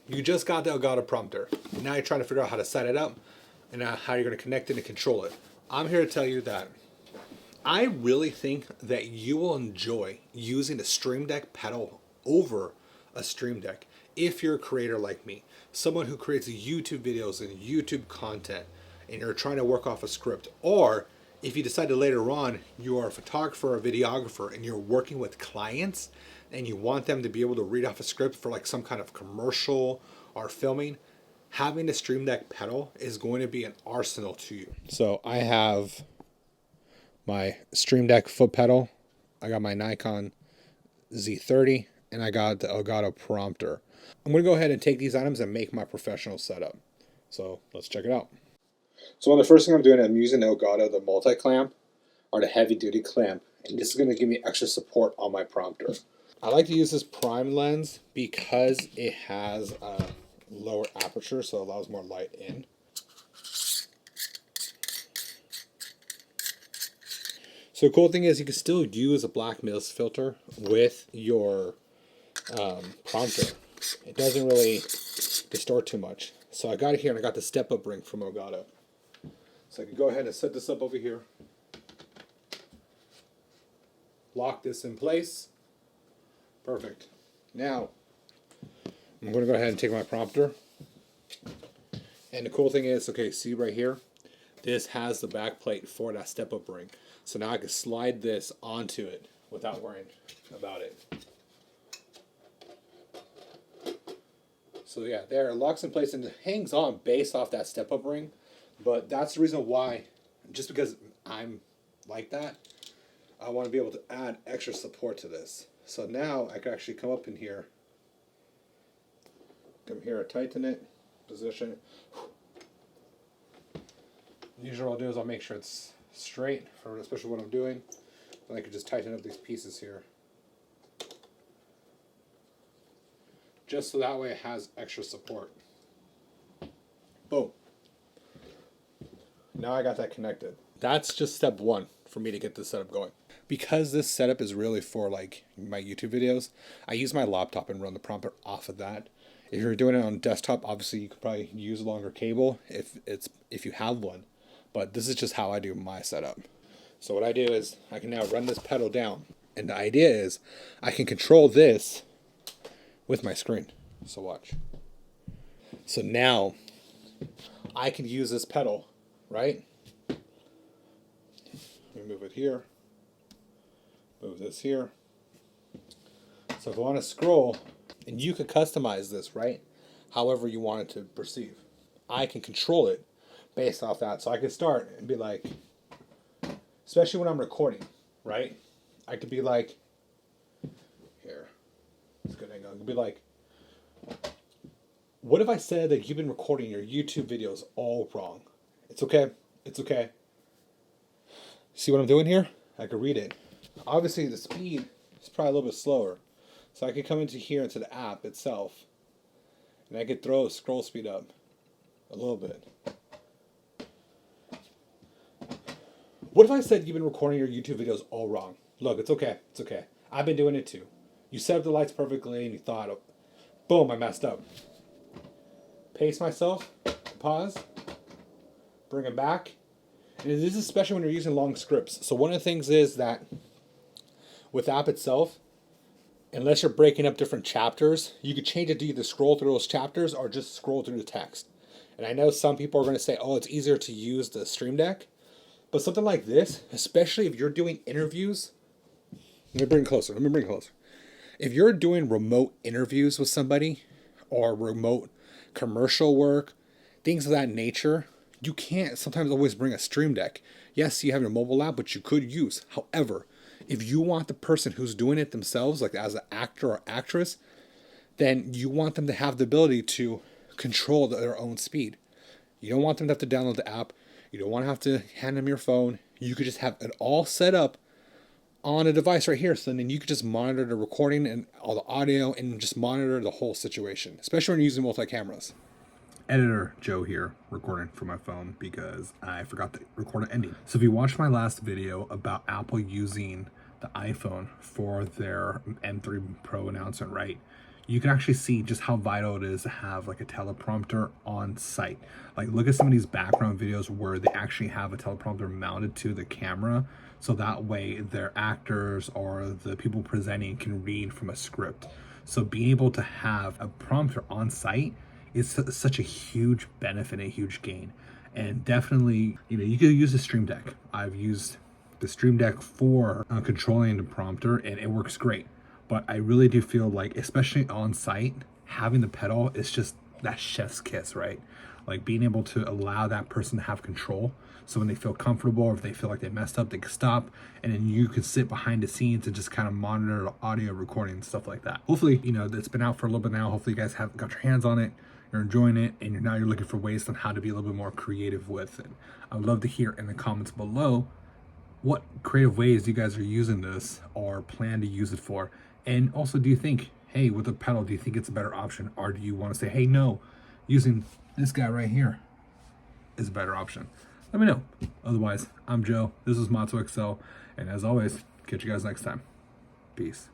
You just got the Elgato prompter. Now you're trying to figure out how to set it up and how you're going to connect it and control it. I'm here to tell you that I really think that you will enjoy using the Stream Deck pedal over a Stream Deck if you're a creator like me, someone who creates YouTube videos and YouTube content, and you're trying to work off a script, or if you decided later on you are a photographer or a videographer and you're working with clients and you want them to be able to read off a script for like some kind of commercial or filming, having the Stream Deck pedal is going to be an arsenal to you. So I have my Stream Deck foot pedal, I got my Nikon Z30, and I got the Elgato prompter. I'm going to go ahead and take these items and make my professional setup. So let's check it out. So one of the first things I'm doing, I'm using the Elgato, the multi-clamp, or the heavy-duty clamp, and this is going to give me extra support on my prompter. I like to use this prime lens because it has a lower aperture, so it allows more light in. So the cool thing is you can still use a black mist filter with your prompter. It doesn't really distort too much. So I got it here, and I got the step-up ring from Elgato. So I can go ahead and set this up over here. Lock this in place. Perfect. Now, I'm going to go ahead and take my prompter. And the cool thing is, okay, see right here? This has the back plate for that step-up ring. So now I can slide this onto it without worrying about it. So yeah, there, it locks in place and it hangs on based off that step-up ring. But that's the reason why, just because I'm like that, I want to be able to add extra support to this. So now I can actually come up in here, tighten it, position it. Usually what I'll do is I'll make sure it's straight for especially what I'm doing. Then I can just tighten up these pieces here. Just so that way it has extra support. Boom. Now I got that connected. That's just step one for me to get this setup going. Because this setup is really for like my YouTube videos, I use my laptop and run the prompter off of that. If you're doing it on desktop, obviously you could probably use a longer cable if you have one. But this is just how I do my setup. So what I do is I can now run this pedal down. And the idea is I can control this with my screen. So watch. So now I can use this pedal, right? Let me move it here. Move this here. So if I want to scroll, and you can customize this, right? However you want it to perceive. I can control it based off that. So I can start and be like, especially when I'm recording, right? I could be like, here, it's a good angle. I could be like, what if I said that you've been recording your YouTube videos all wrong? It's okay. It's okay. See what I'm doing here? I could read it. Obviously the speed is probably a little bit slower. So I could come into here into the app itself. And I could throw the scroll speed up a little bit. What if I said you've been recording your YouTube videos all wrong? Look, it's okay. It's okay. I've been doing it too. You set up the lights perfectly and you thought, oh, boom, I messed up. Pace myself, pause, bring it back. And this is especially when you're using long scripts. So one of the things is that with the app itself, unless you're breaking up different chapters, you could change it to either scroll through those chapters or just scroll through the text. And I know some people are going to say, oh, it's easier to use the Stream Deck. But something like this, especially if you're doing interviews, let me bring it closer. If you're doing remote interviews with somebody or remote commercial work, things of that nature, you can't sometimes always bring a Stream Deck. Yes, you have your mobile app, but you could use. However, if you want the person who's doing it themselves, like as an actor or actress, then you want them to have the ability to control their own speed. You don't want them to have to download the app. You don't want to have to hand them your phone. You could just have it all set up on a device right here. So then you could just monitor the recording and all the audio and just monitor the whole situation, especially when you're using multi-cameras. Editor Joe here, recording from my phone because I forgot to record an ending. So if you watched my last video about Apple using the iPhone for their M3 Pro announcement, right? you can actually see just how vital it is to have like a teleprompter on site. Like look at some of these background videos where they actually have a teleprompter mounted to the camera, so that way their actors or the people presenting can read from a script. So being able to have a prompter on site is such a huge benefit, a huge gain. And definitely, you could use the Stream Deck. I've used the Stream Deck for controlling the prompter, and it works great. But I really do feel like, especially on site, having the pedal is just that chef's kiss, right? Like being able to allow that person to have control. So when they feel comfortable, or if they feel like they messed up, they can stop, and then you can sit behind the scenes and just kind of monitor the audio recording and stuff like that. Hopefully, it's been out for a little bit now. Hopefully you guys have got your hands on it, you're enjoying it, and now you're looking for ways on how to be a little bit more creative with it. I would love to hear in the comments below what creative ways you guys are using this or plan to use it for. And also, do you think, hey, with a pedal, do you think it's a better option? Or do you want to say, hey, no, using this guy right here is a better option? Let me know. Otherwise, I'm Joe. This is Matzo XL. And as always, catch you guys next time. Peace.